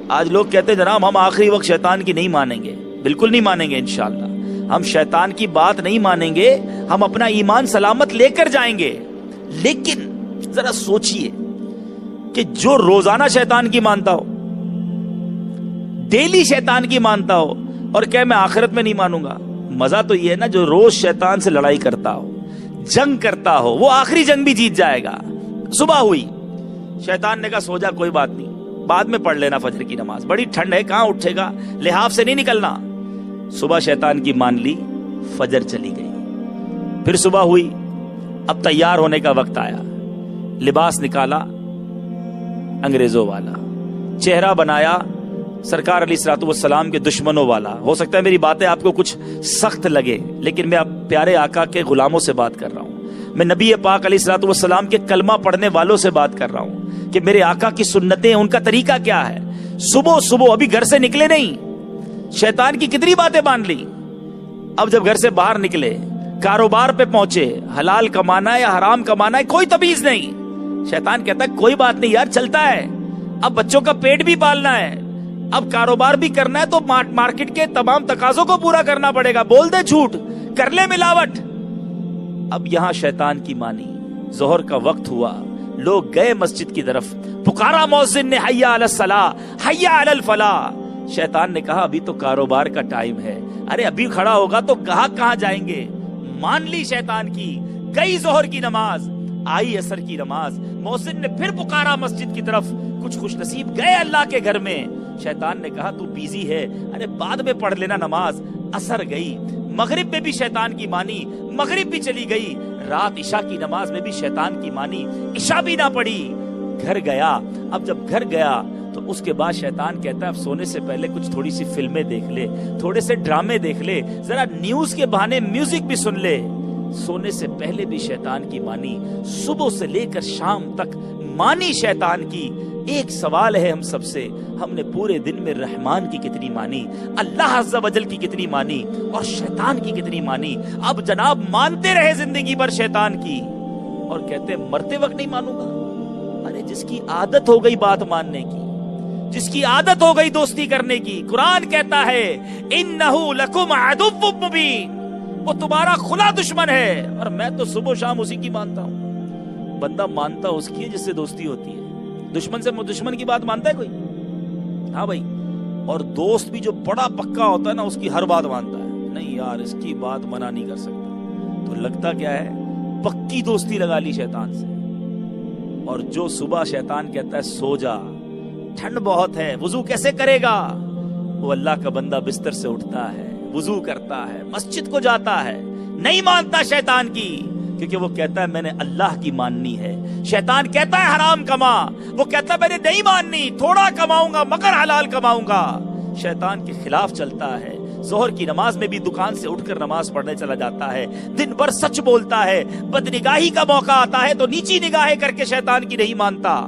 آج لوگ کہتے ہیں جناب ہم آخری وقت شیطان کی نہیں مانیں گے. بالکل نہیں مانیں گے انشاءاللہ. ہم شیطان کی بات نہیں مانیں گے, ہم اپنا ایمان سلامت لے کر جائیں گے. لیکن ذرا سوچئے کہ جو روزانہ شیطان کی مانتا ہو, ڈیلی شیطان کی مانتا ہو, اور کہ میں آخرت میں نہیں مانوں گا. مزہ تو یہ ہے نا جو روز شیطان سے لڑائی کرتا ہو, جنگ کرتا ہو, وہ آخری جنگ بھی جیت جائے گا. صبح ہوئی, شیطان نے کہا سو جا, کوئی بات نہیں, بعد میں پڑھ لینا فجر کی نماز, بڑی ٹھنڈ ہے, کہاں اٹھے گا, لحاف سے نہیں نکلنا. صبح شیطان کی مان لی, فجر چلی گئی. پھر صبح ہوئی, اب تیار ہونے کا وقت آیا, لباس نکالا انگریزوں والا, چہرہ بنایا سرکار علیہ الصلوۃ والسلام کے دشمنوں والا. ہو سکتا ہے میری باتیں آپ کو کچھ سخت لگے, لیکن میں اب پیارے آقا کے غلاموں سے بات کر رہا ہوں. میں نبی پاک علیہ الصلوۃ والسلام کے کلمہ پڑھنے والوں سے بات کر رہا ہوں کہ میرے آقا کی سنتیں, ان کا طریقہ کیا ہے. صبح صبح ابھی گھر سے نکلے نہیں, شیطان کی کتنی باتیں مان لی. اب جب گھر سے باہر نکلے, کاروبار پہ پہنچے, حلال کمانا ہے یا حرام کمانا ہے کوئی تمیز نہیں. شیطان کہتا ہے کوئی بات نہیں یار, چلتا ہے, اب بچوں کا پیٹ بھی پالنا ہے, اب کاروبار بھی کرنا ہے, تو مارکیٹ کے تمام تقاضوں کو پورا کرنا پڑے گا. بول دے جھوٹ, کر لے ملاوٹ. اب یہاں شیطان کی مانی. ظہر کا وقت ہوا, لوگ گئے مسجد کی طرف, پکارا مؤذن نے حی علی الصلاۃ حی علی الفلاح. شیطان نے کہا ابھی تو کاروبار کا ٹائم ہے. ارے ابھی کھڑا ہوگا تو گاہک کہاں جائیں گے. مان لی شیطان کی, گئی ظہر کی نماز, آئی عصر کی نماز. مؤذن نے پھر پکارا مسجد کی طرف, کچھ خوش نصیب گئے اللہ کے گھر میں. شیطان نے کہا تو بیزی ہے, ارے بعد میں پڑھ لینا نماز. عصر گئی, مغرب میں بھی شیطان کی مانی, مغرب بھی چلی گئی. رات عشاء کی نماز میں بھی شیطان کی مانی, عشاء بھی نہ پڑھی. گھر گیا. اب جب گھر گیا تو اس کے بعد شیطان کہتا ہے اب سونے سے پہلے کچھ تھوڑی سی فلمیں دیکھ لے, تھوڑے سے ڈرامے دیکھ لے, ذرا نیوز کے بہانے میوزک بھی سن لے. سونے سے پہلے بھی شیطان کی مانی, صبح سے لے کر شام تک مانی شیطان کی. ایک سوال ہے ہم سب سے, ہم نے پورے دن میں رحمان کی کتنی مانی, اللہ عز و جل کی کتنی مانی, اور شیطان کی کتنی مانی. اب جناب مانتے رہے زندگی بھر شیطان کی, اور کہتے مرتے وقت نہیں مانوں گا. ارے جس کی عادت ہو گئی بات ماننے کی, جس کی عادت ہو گئی دوستی کرنے کی, قرآن کہتا ہے انہ لکم عدو مبین, وہ تمہارا کھلا دشمن ہے. اور میں تو صبح و شام اسی کی مانتا ہوں. بندہ مانتا اس کی ہے جس سے دوستی ہوتی ہے. دشمن سے دشمن کی بات مانتا ہے کوئی؟ ہاں بھائی. اور دوست بھی جو بڑا پکا ہوتا ہے نا, اس کی ہر بات مانتا ہے. نہیں یار اس کی بات منع نہیں کر سکتا. تو لگتا کیا ہے, پکی دوستی لگا لی شیطان سے. اور جو صبح شیطان کہتا ہے سو جا, ٹھنڈ بہت ہے, وضو کیسے کرے گا, وہ اللہ کا بندہ بستر سے اٹھتا ہے, وضو کرتا ہے, مسجد کو جاتا ہے, نہیں مانتا شیطان کی, کیونکہ وہ کہتا ہے میں نے اللہ کی ماننی ہے. شیطان کہتا ہے حرام کما, وہ کہتا ہے میں نے نہیں ماننی, تھوڑا کماؤں گا مگر حلال کماؤں گا. شیطان کے خلاف چلتا ہے. ظہر کی نماز میں بھی دکان سے اٹھ کر نماز پڑھنے چلا جاتا ہے, دن بھر سچ بولتا ہے, بدنگاہی کا موقع آتا ہے تو نیچی نگاہیں کر کے شیطان کی نہیں مانتا.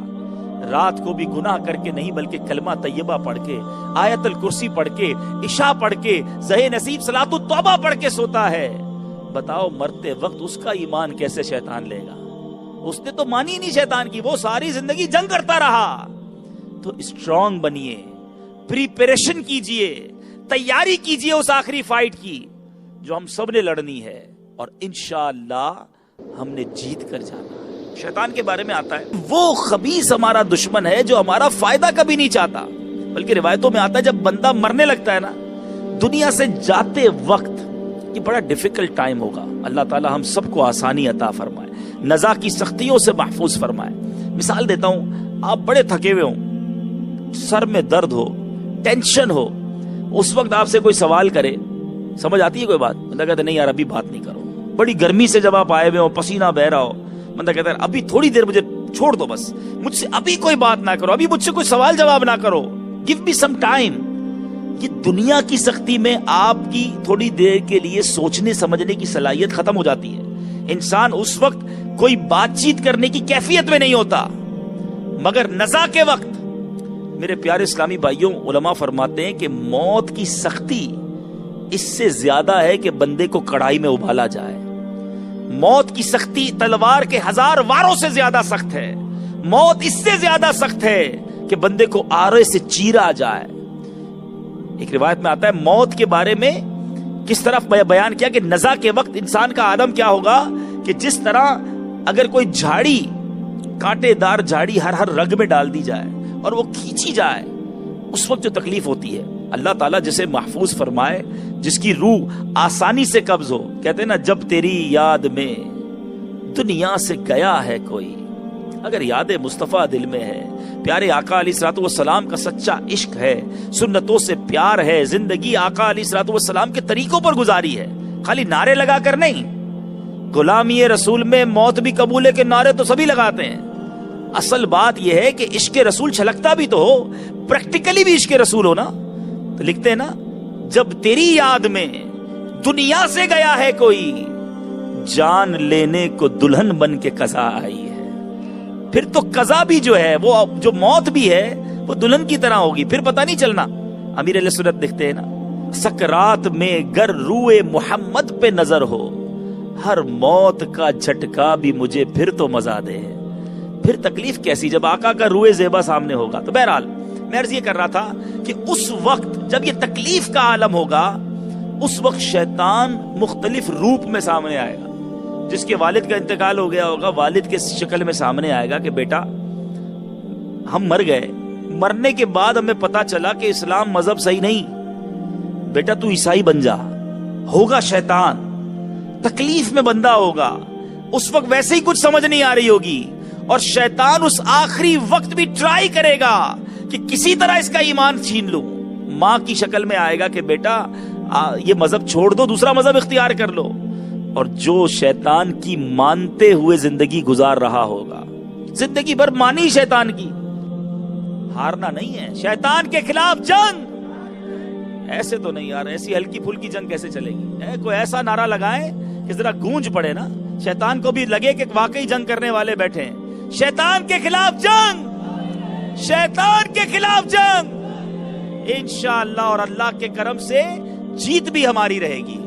رات کو بھی گناہ کر کے نہیں بلکہ کلمہ طیبہ پڑھ کے, آیت الکرسی پڑھ کے, عشاء پڑھ کے, زہ نصیب صلاۃ التوبہ پڑھ کے سوتا ہے. بتاؤ مرتے وقت اس کا ایمان کیسے شیطان لے گا؟ اس نے تو مانی نہیں شیطان کی, وہ ساری زندگی جنگ کرتا رہا. تو اسٹرانگ بنیے, پریپریشن کیجئے, تیاری کیجئے اس آخری فائٹ کی جو ہم سب نے لڑنی ہے, اور انشاءاللہ ہم نے جیت کر جانا ہے. شیطان کے بارے میں آتا ہے وہ خبیث ہمارا دشمن ہے جو ہمارا فائدہ کبھی نہیں چاہتا, بلکہ روایتوں میں آتا ہے جب بندہ مرنے لگتا ہے نا, دنیا سے جاتے وقت یہ بڑا ڈیفیکلٹ ٹائم ہوگا. اللہ تعالی ہم سب کو آسانی عطا فرمائے, نزا کی سختیوں سے محفوظ فرمائے. مثال دیتا ہوں, آپ بڑے تھکے ہوئے ہوں, سر میں درد ہو, ٹینشن ہو, اس وقت آپ سے کوئی سوال کرے, سمجھ آتی ہے کوئی بات, بندہ کہتا ہے نہیں یار ابھی بات نہیں کرو. بڑی گرمی سے جب آپ آئے ہوئے ہو, پسینہ بہ رہا ہو, بندہ کہتا ہے ابھی تھوڑی دیر مجھے چھوڑ دو, بس مجھ سے ابھی کوئی بات نہ کرو, ابھی مجھ سے کوئی سوال جواب نہ کرو, گیو می سم ٹائم. یہ دنیا کی سختی میں آپ کی تھوڑی دیر کے لیے سوچنے سمجھنے کی صلاحیت ختم ہو جاتی ہے. انسان اس وقت کوئی بات چیت کرنے کی کیفیت میں نہیں ہوتا. مگر نزا کے وقت میرے پیارے اسلامی بھائیوں, علماء فرماتے ہیں کہ موت کی سختی اس سے زیادہ ہے کہ بندے کو کڑائی میں ابالا جائے. موت کی سختی تلوار کے 1000 واروں سے زیادہ سخت ہے. موت اس سے زیادہ سخت ہے کہ بندے کو آرے سے چیرا جائے. ایک روایت میں آتا ہے موت کے بارے میں کس طرح بیان کیا کہ نزا کے وقت انسان کا عالم کیا ہوگا کہ جس طرح اگر کوئی جھاڑی، کانٹے دار جھاڑی ہر رگ میں ڈال دی جائے اور وہ کھینچی جائے، اس وقت جو تکلیف ہوتی ہے. اللہ تعالیٰ جسے محفوظ فرمائے، جس کی روح آسانی سے قبض ہو. کہتے ہیں نا جب تیری یاد میں دنیا سے گیا ہے کوئی. اگر یاد مصطفیٰ دل میں ہے، پیارے آقا علیہ الصلوۃ والسلام کا سچا عشق ہے، سنتوں سے پیار ہے، زندگی آقا علیہ الصلوۃ والسلام کے طریقوں پر گزاری ہے، خالی نعرے لگا کر نہیں. غلامی رسول میں موت بھی قبول ہے کہ نعرے تو سبھی لگاتے ہیں. اصل بات یہ ہے کہ عشق رسول چھلکتا بھی تو ہو، پریکٹیکلی بھی عشق رسول ہو نا. تو لکھتے ہیں نا جب تیری یاد میں دنیا سے گیا ہے کوئی، جان لینے کو دلہن بن کے قضا آئی ہے. پھر تو قضا بھی جو ہے، وہ جو موت بھی ہے، وہ دلہن کی طرح ہوگی، پھر پتہ نہیں چلنا. امیر علیہ سنت لکھتے ہیں نا سکرات میں گر روئے محمد پہ نظر ہو، ہر موت کا جھٹکا بھی مجھے پھر تو مزہ دے. پھر تکلیف کیسی جب آقا کا روئے زیبا سامنے ہوگا. تو بہرحال میں عرض یہ کر رہا تھا کہ اس وقت جب یہ تکلیف کا عالم ہوگا، اس وقت شیطان مختلف روپ میں سامنے آئے گا. جس کے والد کا انتقال ہو گیا ہوگا، والد کے شکل میں سامنے آئے گا کہ بیٹا ہم مر گئے، مرنے کے بعد ہمیں پتا چلا کہ اسلام مذہب صحیح نہیں، بیٹا تو عیسائی بن جا. ہوگا شیطان، تکلیف میں بندہ ہوگا. اس وقت ویسے ہی کچھ سمجھ نہیں آ رہی ہوگی، اور شیطان اس آخری وقت بھی ٹرائی کرے گا کہ کسی طرح اس کا ایمان چھین لوں. ماں کی شکل میں آئے گا کہ بیٹا یہ مذہب چھوڑ دو، دوسرا مذہب اختیار کر لو. اور جو شیطان کی مانتے ہوئے زندگی گزار رہا ہوگا، زندگی بھر مانی شیطان کی، ہارنا نہیں ہے. شیطان کے خلاف جنگ ایسے تو نہیں یار، ایسی ہلکی پھلکی جنگ کیسے چلے گی؟ کوئی ایسا نعرہ لگائیں کہ ذرا گونج پڑے نا، شیطان کو بھی لگے کہ واقعی جنگ کرنے والے بیٹھے ہیں. شیطان کے خلاف جنگ، شیطان کے خلاف جنگ انشاءاللہ، اور اللہ کے کرم سے جیت بھی ہماری رہے گی.